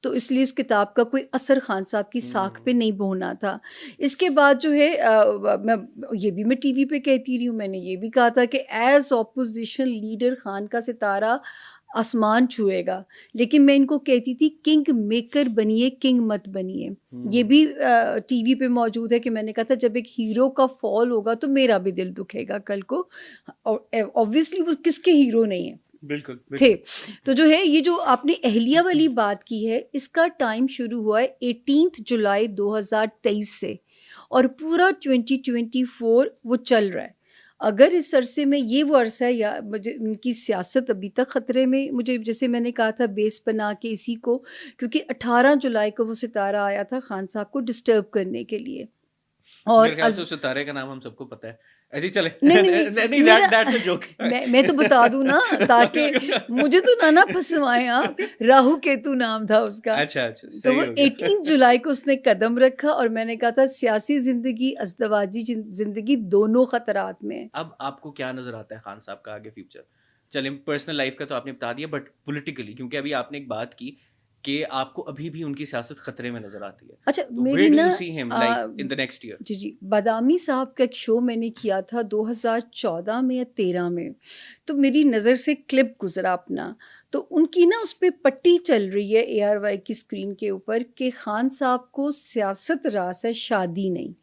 تو اس لیے اس کتاب کا کوئی اثر خان صاحب کی ساکھ پہ نہیں ہونا تھا. اس کے بعد جو ہے میں یہ بھی میں ٹی وی پہ کہتی رہی ہوں, میں نے یہ بھی کہا تھا کہ ایز اپوزیشن لیڈر خان کا ستارہ آسمان چھوئے گا, لیکن میں ان کو کہتی تھی کنگ میکر بنیے, کنگ مت بنیے. یہ بھی ٹی وی پہ موجود ہے کہ میں نے کہا تھا جب ایک ہیرو کا فال ہوگا تو میرا بھی دل دکھے گا کل کو. اوبویسلی وہ کس کے ہیرو نہیں ہیں, بالکل تھے. تو جو ہے یہ جو آپ نے اہلیہ والی بات کی ہے, اس کا ٹائم شروع ہوا ہے 18 جولائی 2023 سے, اور پورا 2024 وہ چل رہا ہے. اگر اس عرصے میں یہ وہ عرصہ ہے یا مجھے ان کی سیاست ابھی تک خطرے میں, مجھے جیسے میں نے کہا تھا بیس بنا کے اسی کو, کیونکہ 18 جولائی کو وہ ستارہ آیا تھا خان صاحب کو ڈسٹرب کرنے کے لیے. اور میرے خیال سے اس ستارے کا نام ہم سب کو پتہ ہے, ایسے ہی چلے. نہیں میں تو بتا دوں نا تاکہ مجھے تو نہ پھنسوائیں آپ. راہو کیتو نام تھا اس کا. اچھا تو وہ 18 جولائی کو اس نے قدم رکھا, اور میں نے کہا تھا سیاسی زندگی ازدواجی زندگی دونوں خطرات میں. اب آپ کو کیا نظر آتا ہے خان صاحب کا آگے فیوچر؟ چلیں پرسنل لائف کا تو آپ نے بتا دیا, بٹ پولیٹیکلی, کیونکہ ابھی آپ نے ایک بات کی کہ آپ کو ابھی بھی ان کی سیاست خطرے میں نظر آتی ہے. اچھا میری نا جی بادامی صاحب کا ایک شو میں نے کیا تھا 2014 میں یا 13 میں, تو میری نظر سے کلپ گزرا اپنا, تو ان کی نا اس پہ پٹی چل رہی ہے ARY کی اسکرین کے اوپر کہ خان صاحب کو سیاست راس ہے, شادی نہیں.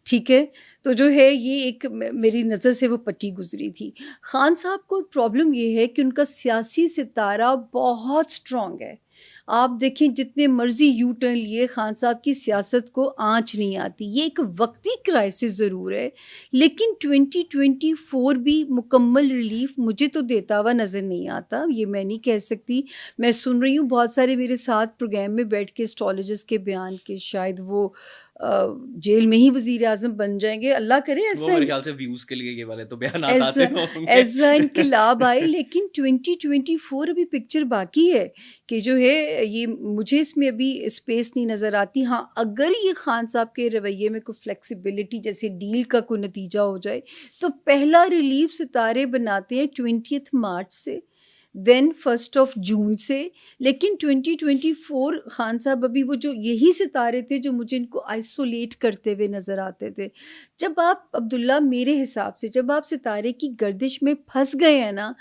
ٹھیک ہے, تو جو ہے یہ ایک میری نظر سے وہ پٹی گزری تھی. خان صاحب کو پرابلم یہ ہے کہ ان کا سیاسی ستارہ بہت اسٹرانگ ہے. آپ دیکھیں جتنے مرضی یو ٹرن لیے خان صاحب کی سیاست کو آنچ نہیں آتی. یہ ایک وقتی کرائسس ضرور ہے, لیکن 2024 بھی مکمل ریلیف مجھے تو دیتا ہوا نظر نہیں آتا. یہ میں نہیں کہہ سکتی, میں سن رہی ہوں بہت سارے میرے ساتھ پروگرام میں بیٹھ کے اسٹرالوجسٹ کے بیان کے شاید وہ جیل میں ہی وزیر اعظم بن جائیں گے, اللہ کرے ایسا. میرے خیال سے ویوز کے لیے یہ والے تو بیانات آتے ہوں گے, ایسا انقلاب آئے. لیکن 2024 ابھی پکچر باقی ہے کہ جو ہے یہ مجھے اس میں ابھی اسپیس نہیں نظر آتی. ہاں اگر یہ خان صاحب کے رویے میں کوئی فلیکسیبلٹی جیسے ڈیل کا کوئی نتیجہ ہو جائے تو پہلا ریلیف ستارے بناتے ہیں 20 مارچ سے, دین 1 جون سے. لیکن 2024 خان صاحب ابھی وہ جو یہی ستارے تھے جو مجھے ان کو آئسولیٹ کرتے ہوئے نظر آتے تھے. جب آپ عبداللہ میرے حساب سے جب آپ ستارے کی گردش میں پھنس گئے ہیں نا,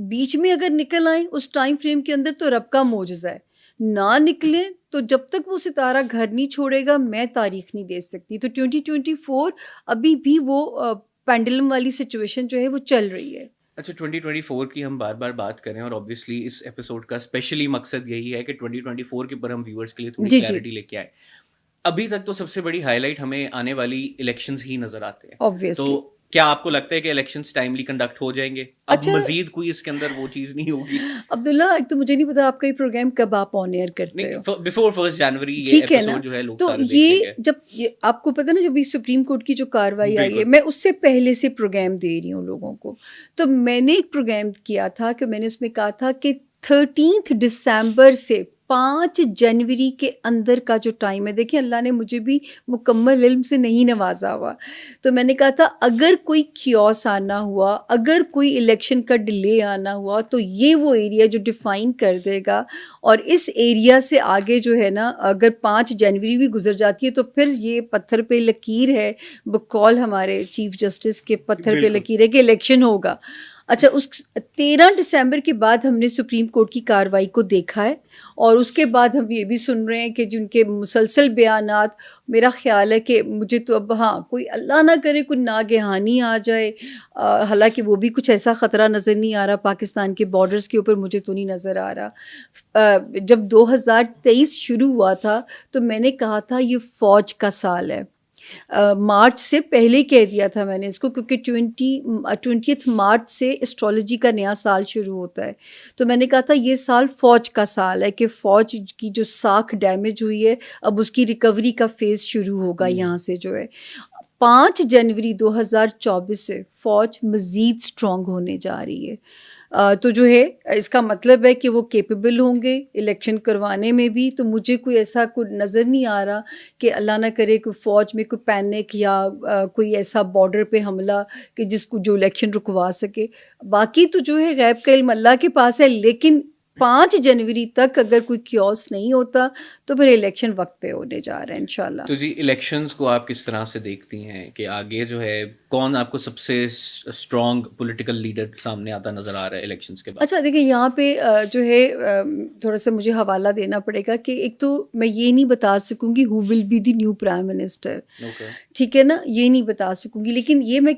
بیچ میں اگر نکل آئیں اس ٹائم فریم کے اندر تو رب کا معجزہ ہے. نہ نکلیں تو جب تک وہ ستارہ گھر نہیں چھوڑے گا میں تاریخ نہیں دے سکتی. تو 2024 ابھی بھی وہ پینڈلم والی سچویشن جو ہے وہ چل رہی ہے. اچھا 2024 کی ہم بار بار بات کریں, اور اوبویسلی اس ایپیسوڈ کا اسپیشلی مقصد یہی ہے کہ 2024 کے اوپر ہم ویورز کے لیے تھوڑی کلیئرٹی لے کے آئے. ابھی تک تو سب سے بڑی ہائی لائٹ ہمیں آنے والی الیکشنز ہی نظر آتے ہیں. تو کیا آپ کو لگتا ہے کہ الیکشنز ٹائملی کنڈکٹ ہو جائیں گے؟ اب مزید کوئی اس کے اندر وہ چیز نہیں ہوگی؟ عبداللہ ایک تو مجھے نہیں پتا آپ کا یہ پروگرام کب آپ آن ایئر کرتے ہو. بیفور 1 جنوری یہ ایپیسوڈ جو ہے لوگ سارے دیکھیں گے. تو یہ جب آپ کو پتا نا جب یہ سپریم کورٹ کی جو کاروائی آئی ہے, میں اس سے پہلے سے پروگرام دے رہی ہوں لوگوں کو. تو میں نے ایک پروگرام کیا تھا کہ میں نے اس میں کہا تھا کہ 13 دسمبر سے 5 جنوری کے اندر کا جو ٹائم ہے, دیکھیں اللہ نے مجھے بھی مکمل علم سے نہیں نوازا ہوا, تو میں نے کہا تھا اگر کوئی کیوس آنا ہوا, اگر کوئی الیکشن کا ڈیلے آنا ہوا تو یہ وہ ایریا جو ڈیفائن کر دے گا. اور اس ایریا سے آگے جو ہے نا اگر 5 جنوری بھی گزر جاتی ہے تو پھر یہ پتھر پہ لکیر ہے, بقول ہمارے چیف جسٹس کے پتھر پہ لکیر ہے کہ الیکشن ہوگا. اچھا اس 13 دسمبر کے بعد ہم نے سپریم کورٹ کی کاروائی کو دیکھا ہے, اور اس کے بعد ہم یہ بھی سن رہے ہیں کہ جن کے مسلسل بیانات, میرا خیال ہے کہ مجھے تو اب ہاں کوئی اللہ نہ کرے کوئی ناگہانی آ جائے, حالانکہ وہ بھی کچھ ایسا خطرہ نظر نہیں آ رہا پاکستان کے بارڈرز کے اوپر, مجھے تو نہیں نظر آ رہا. جب 2023 شروع ہوا تھا تو میں نے کہا تھا یہ فوج کا سال ہے. مارچ سے پہلے کہہ دیا تھا میں نے اس کو, کیونکہ 20 مارچ سے اسٹرالوجی کا نیا سال شروع ہوتا ہے. تو میں نے کہا تھا یہ سال فوج کا سال ہے کہ فوج کی جو ساکھ ڈیمیج ہوئی ہے اب اس کی ریکوری کا فیز شروع ہوگا. یہاں سے جو ہے 5 جنوری 2024 سے فوج مزید اسٹرانگ ہونے جا رہی ہے. تو جو ہے اس کا مطلب ہے کہ وہ کیپیبل ہوں گے الیکشن کروانے میں بھی. تو مجھے کوئی ایسا کوئی نظر نہیں آ رہا کہ اللہ نہ کرے کوئی فوج میں کوئی پینک یا کوئی ایسا بارڈر پہ حملہ کہ جس کو جو الیکشن رکوا سکے. باقی تو جو ہے غیب کا علم اللہ کے پاس ہے, لیکن 5 जनवरी तक अगर कोई क्योस नहीं होता तो फिर इलेक्शन वक्त पे होने जा रहे हैं इंशाल्लाह। तो जी इलेक्शंस को आप किस तरह से देखती हैं कि आगे जो है कौन आपको सबसे स्ट्रॉन्ग पॉलिटिकल लीडर सामने आता नजर आ रहा है इलेक्शंस के बाद? अच्छा देखिए यहाँ पे जो है थोड़ा सा मुझे हवाला देना पड़ेगा कि एक तो मैं ये नहीं बता सकूंगी who will be the new prime minister, ठीक है ना, ये नहीं बता सकूंगी, लेकिन ये मैं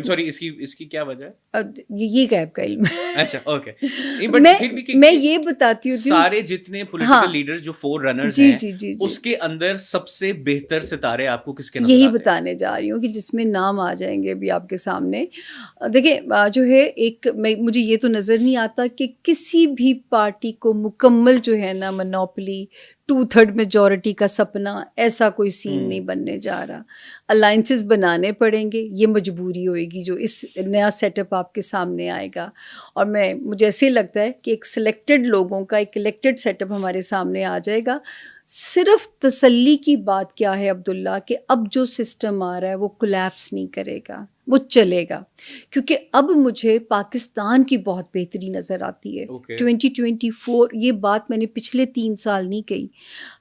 सॉरी इसकी क्या वजह है? ये गैब का इल्म है। अच्छा ओके, मैं ये बताती हूँ सारे जितने पॉलिटिकल लीडर्स जो 4 रनर्स हैं जी उसके अंदर सबसे बेहतर सितारे आपको किसके नजर यही आते हैं? बताने जा रही हूँ कि जिसमें नाम आ जाएंगे अभी आपके सामने। देखिए जो है एक मुझे ये तो नज़र नहीं आता कि किसी भी पार्टी को मुकम्मल जो है ना मोनोपोली 2/3 मेजॉरिटी का सपना, ऐसा कोई सीन नहीं बनने जा रहा। अलाइंसेस बनाने पड़ेंगे, ये मजबूरी होएगी जो इस नया सेटअप आपके सामने आएगा। और मुझे ऐसे लगता है कि एक सिलेक्टेड लोगों का एक इलेक्टेड सेटअप हमारे सामने आ जाएगा। सिर्फ तसल्ली की बात क्या है अब्दुल्ला कि अब जो सिस्टम आ रहा है वो कोलैप्स नहीं करेगा, वो चलेगा, क्योंकि अब मुझे पाकिस्तान की बहुत बेहतरी नज़र आती है। 2024 ये बात मैंने पिछले 3 साल नहीं कही,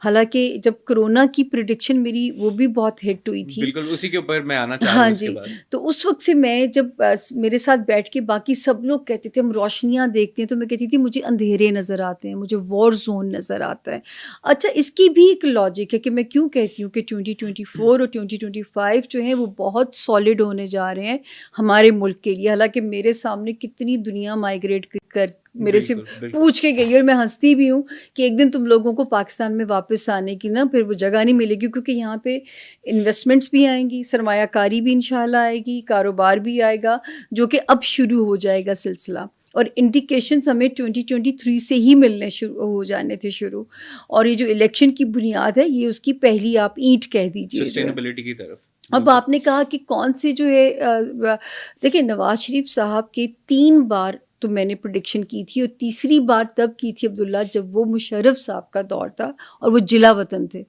हालांकि जब कोरोना की प्रिडिक्शन मेरी वो भी बहुत हिट हुई थी, बिल्कुल उसी के ऊपर मैं आना चाह रहा हूं। हाँ जी, तो उस वक्त से मैं जब मेरे साथ बैठ के बाकी सब लोग कहते थे हम रोशनियाँ देखते हैं, तो मैं कहती थी मुझे अंधेरे नज़र आते हैं, मुझे वॉर जोन नज़र आता है। अच्छा इसकी भी एक लॉजिक है कि मैं क्यों कहती हूँ कि 2024 और 2025 जो है वो बहुत सॉलिड होने जा रहे हैं हमारे मुल्क के लिए। हालांकि मेरे सामने कितनी दुनिया माइग्रेट कर मेरे से पूछ के गई, और मैं हंसती भी हूँ कि एक दिन तुम लोगों को पाकिस्तान में वापस आने की ना फिर वो जगह नहीं मिलेगी, क्योंकि यहाँ पे इन्वेस्टमेंट्स भी आएंगी, सरमायाकारी भी इंशाल्लाह आएगी, कारोबार भी आएगा, जो कि अब शुरू हो जाएगा सिलसिला। और इंडिकेशंस हमें 2023 से ही मिलने शुरू हो जाने थे शुरू, और ये जो इलेक्शन की बुनियाद है ये उसकी पहली आप ईंट कह दीजिए सस्टेनेबिलिटी की तरफ। अब आपने कहा कि कौन से जो है, देखिए नवाज शरीफ साहब के 3 बार तो मैंने प्रेडिक्शन की थी, और तीसरी बार तब की थी अब्दुल्ला जब वो मुशर्रफ साहब का दौर था और वो जिला वतन थे।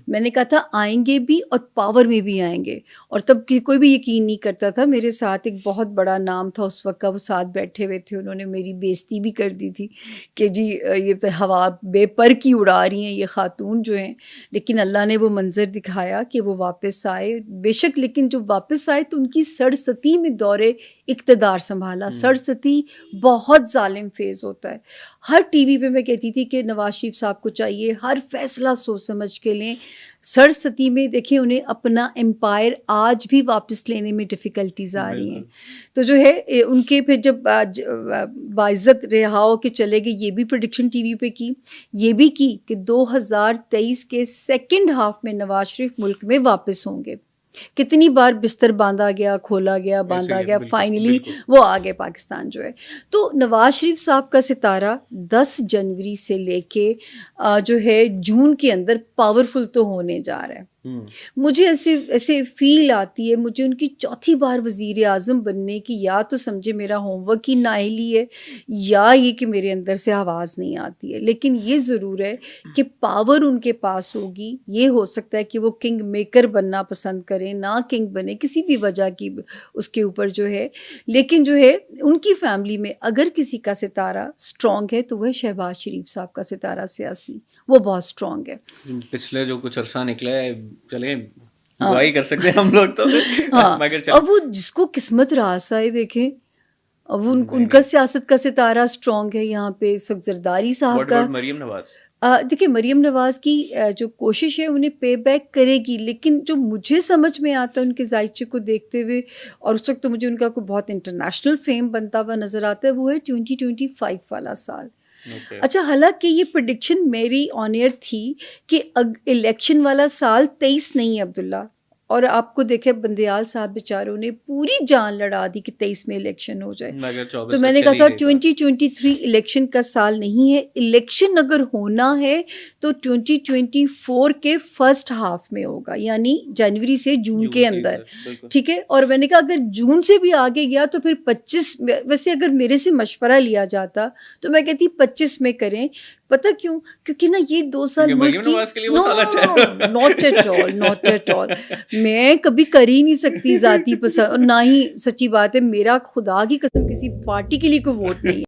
मैंने कहा था आएंगे भी और पावर में भी आएंगे, और तब कोई भी यकीन नहीं करता था। मेरे साथ एक बहुत बड़ा नाम था उस वक्त का, वो साथ बैठे हुए थे, उन्होंने मेरी बेइज्जती भी कर दी थी कि जी ये तो हवा बेपर की उड़ा रही हैं ये खातून जो हैं। लेकिन अल्लाह ने वो मंजर दिखाया कि वो वापस आए बेशक, लेकिन जो वापस आए तो उनकी सड़सती में दौरे इक़्तिदार संभाला। सड़सती बहुत जालिम फेज़ होता है। हर टीवी पे मैं कहती थी कि नवाज शरीफ साहब को चाहिए हर फैसला सोच समझ के लें। सड़सती में देखिए उन्हें अपना एम्पायर आज भी वापस लेने में डिफ़िकल्टीज़ आ रही हैं। तो जो है उनके फिर जब बाइज़्ज़त रिहा हो के चले गए, ये भी प्रेडिक्शन टीवी पे की, ये भी की कि 2023 के सेकंड हाफ में नवाज शरीफ मुल्क में वापस होंगे। कितनी बार बिस्तर बांधा गया, खोला गया, बांधा गया, फाइनली वो आ गए पाकिस्तान जो है। तो नवाज शरीफ साहब का सितारा 10 जनवरी से लेके जो है जून के अंदर पावरफुल तो होने जा रहा है। मुझे ऐसे फील आती है, मुझे उनकी चौथी बार वज़ीर आज़म बनने की या तो समझे मेरा होमवर्क की नाअहली है, या ये कि मेरे अंदर से आवाज़ नहीं आती है। लेकिन ये ज़रूर है कि पावर उनके पास होगी। ये हो सकता है कि वो किंग मेकर बनना पसंद करें, ना किंग बने किसी भी वजह की उसके ऊपर जो है। लेकिन जो है उनकी फैमिली में अगर किसी का सितारा स्ट्रॉन्ग है तो वह शहबाज शरीफ साहब का सितारा सियासी, वो बहुत स्ट्रॉन्ग है। पिछले जो कुछ अरसा निकला है, चले दुआई कर सकते हैं हम लोग तो। हाँ, अब वो जिसको किस्मत रास आए देखें, अब उनका सियासत का सितारा स्ट्रॉन्ग है यहाँ पे। इस वक्त जरदारी साहब का, मरियम नवाज, देखिए मरियम नवाज की जो कोशिश है उन्हें पे बैक करेगी, लेकिन जो मुझे समझ में आता है उनके जायचे को देखते हुए, और उस वक्त तो मुझे उनका कोई बहुत इंटरनेशनल फेम बनता हुआ नज़र आता है, वो है 2025 वाला साल। अच्छा, हालांकि ये प्रेडिक्शन मेरी ऑन एयर थी कि इलेक्शन वाला साल 23 नहीं है अब्दुल्ला, और आपको देखे बंदयाल साहब बेचारों ने पूरी जान लड़ा दी कि 23 में इलेक्शन हो जाए। तो मैंने कहा था 2023 इलेक्शन का साल नहीं है। इलेक्शन अगर होना है तो 2024 के फर्स्ट हाफ में होगा, यानी जनवरी से जून के अंदर, ठीक है। और मैंने कहा अगर जून से भी आगे गया तो फिर 25, वैसे अगर मेरे से मशवरा लिया जाता तो मैं कहती 25 में करें। पता क्यों? क्योंकि ना ये 2 साल नॉट एट ऑल मैं कभी कर ही नहीं सकती ज़ाती पसंद, और ना ही सच्ची बात है मेरा खुदा की कसम किसी पार्टी के लिए कोई वोट नहीं है।